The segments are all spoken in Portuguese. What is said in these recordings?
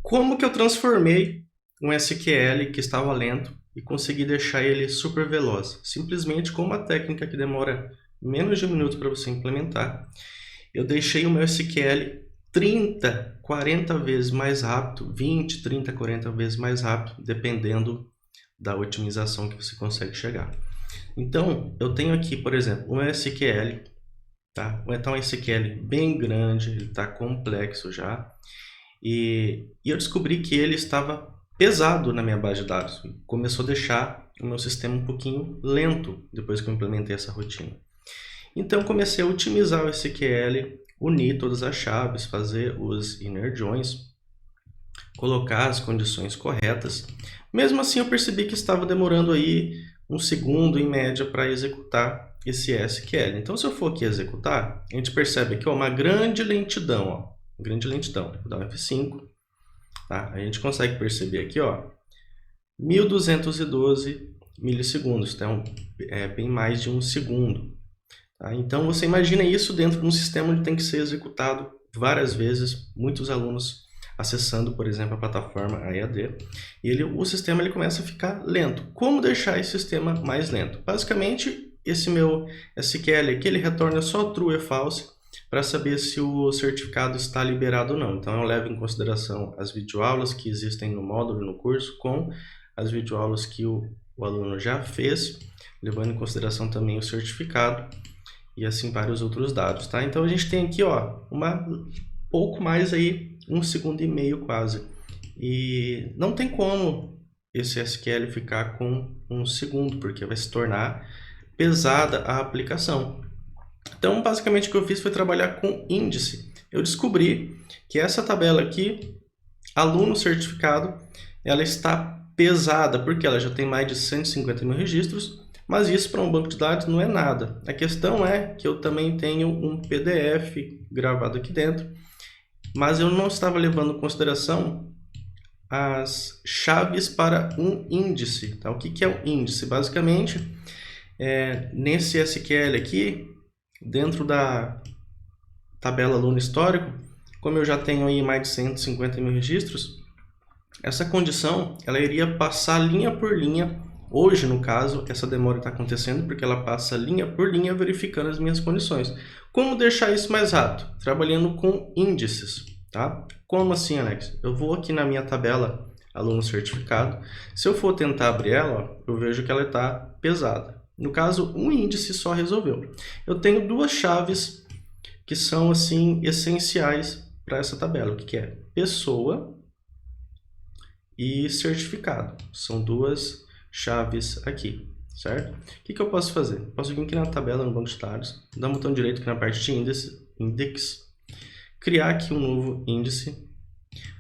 Como que eu transformei um SQL que estava lento e consegui deixar ele super veloz? Simplesmente com uma técnica que demora menos de um minuto para você implementar. Eu deixei o meu SQL 30, 40 vezes mais rápido, 20, 30, 40 vezes mais rápido, dependendo da otimização que você consegue chegar. Então, eu tenho aqui, por exemplo, um SQL, tá? Então, um SQL bem grande, ele está complexo já. E eu descobri que ele estava pesado na minha base de dados. Começou a deixar o meu sistema um pouquinho lento depois que eu implementei essa rotina. Então comecei a otimizar o SQL, unir todas as chaves, fazer os inner joins, colocar as condições corretas. Mesmo assim eu percebi que estava demorando aí um segundo em média para executar esse SQL. Então se eu for aqui executar, a gente percebe aqui uma grande lentidão, ó. Grande lentidão. Vou dar um F5. Tá? A gente consegue perceber aqui, ó, 1212 milissegundos. Então, é bem mais de um segundo. Tá? Então, você imagina isso dentro de um sistema onde tem que ser executado várias vezes, muitos alunos acessando, por exemplo, a plataforma EAD, e o sistema ele começa a ficar lento. Como deixar esse sistema mais lento? Basicamente, esse meu SQL aqui, ele retorna só true e false, para saber se o certificado está liberado ou não. Então, eu levo em consideração as videoaulas que existem no módulo e no curso com as videoaulas que o aluno já fez, levando em consideração também o certificado e assim vários outros dados, tá? Então, a gente tem aqui, ó, pouco mais aí, 1,5 segundo quase. E não tem como esse SQL ficar com 1 segundo, porque vai se tornar pesada a aplicação. Então, basicamente, o que eu fiz foi trabalhar com índice. Eu descobri que essa tabela aqui, aluno certificado, ela está pesada, porque ela já tem mais de 150 mil registros, mas isso para um banco de dados não é nada. A questão é que eu também tenho um PDF gravado aqui dentro, mas eu não estava levando em consideração as chaves para um índice. Tá? O que é um índice? Basicamente, nesse SQL aqui, dentro da tabela aluno histórico, como eu já tenho aí mais de 150 mil registros, essa condição ela iria passar linha por linha. Hoje, no caso, essa demora está acontecendo porque ela passa linha por linha verificando as minhas condições. Como deixar isso mais rápido? Trabalhando com índices. Tá? Como assim, Alex? Eu vou aqui na minha tabela aluno certificado. Se eu for tentar abrir ela, eu vejo que ela está pesada. No caso, um índice só resolveu. Eu tenho duas chaves que são assim essenciais para essa tabela. O que é? Pessoa e certificado. São duas chaves aqui, certo? O que eu posso fazer? Posso vir aqui na tabela, no banco de dados, dar um botão direito aqui na parte de index, criar aqui um novo índice.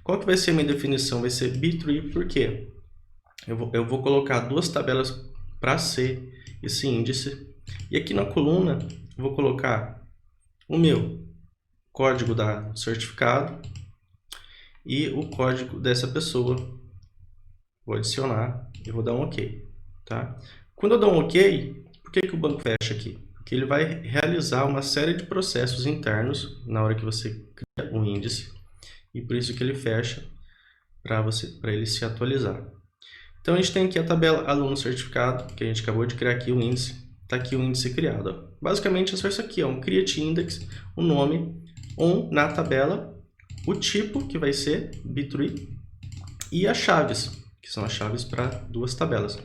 Qual que vai ser a minha definição? Vai ser B-tree, por quê? Eu vou colocar duas tabelas para ser esse índice. E aqui na coluna, eu vou colocar o meu código da certificado e o código dessa pessoa. Vou adicionar e vou dar um OK. Tá? Quando eu dou um OK, por que o banco fecha aqui? Porque ele vai realizar uma série de processos internos na hora que você cria um índice. E por isso que ele fecha para ele se atualizar. Então, a gente tem aqui a tabela aluno certificado, que a gente acabou de criar aqui o índice. Está aqui o índice criado. Ó. Basicamente, é só isso aqui, ó, um create index, o nome, na tabela, o tipo, que vai ser B-tree, e as chaves, que são as chaves para duas tabelas.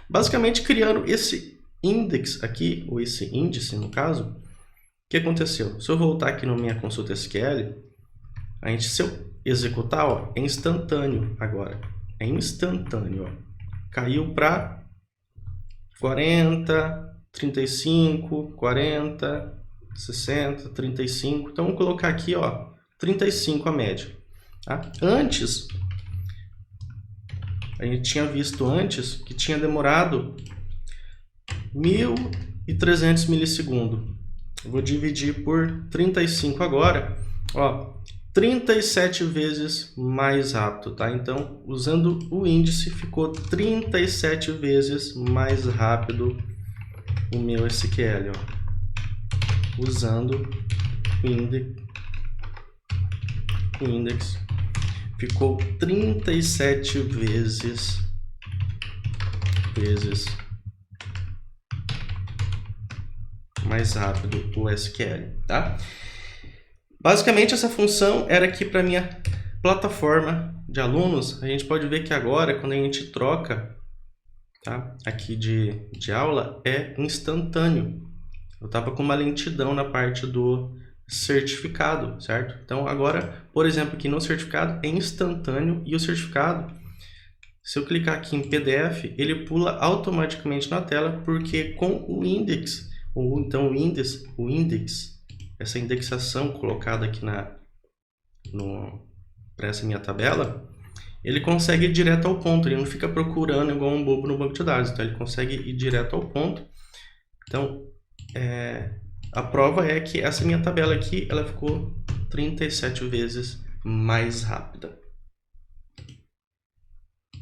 Basicamente, criando esse index aqui, ou esse índice, no caso, o que aconteceu? Se eu voltar aqui na minha consulta SQL, se eu executar, ó, é instantâneo agora. É instantâneo, ó. Caiu para 40, 35, 40, 60, 35. Então, vamos colocar aqui, ó, 35 a média. Tá? Antes, a gente tinha visto antes que tinha demorado 1.300 milissegundos. Eu vou dividir por 35 agora, ó, 37 vezes mais rápido, tá? Então, usando o índice, ficou 37 vezes mais rápido o meu SQL, ó, usando o index ficou 37 vezes mais rápido o SQL, tá? Basicamente, essa função era aqui para minha plataforma de alunos. A gente pode ver que agora, quando a gente troca, tá, aqui de aula, é instantâneo. Eu estava com uma lentidão na parte do certificado, certo? Então, agora, por exemplo, aqui no certificado é instantâneo e o certificado, se eu clicar aqui em PDF, ele pula automaticamente na tela, porque com o index, ou então o index, essa indexação colocada aqui para essa minha tabela, ele consegue ir direto ao ponto, ele não fica procurando igual um bobo no banco de dados, então ele consegue ir direto ao ponto. Então, a prova é que essa minha tabela aqui, ela ficou 37 vezes mais rápida.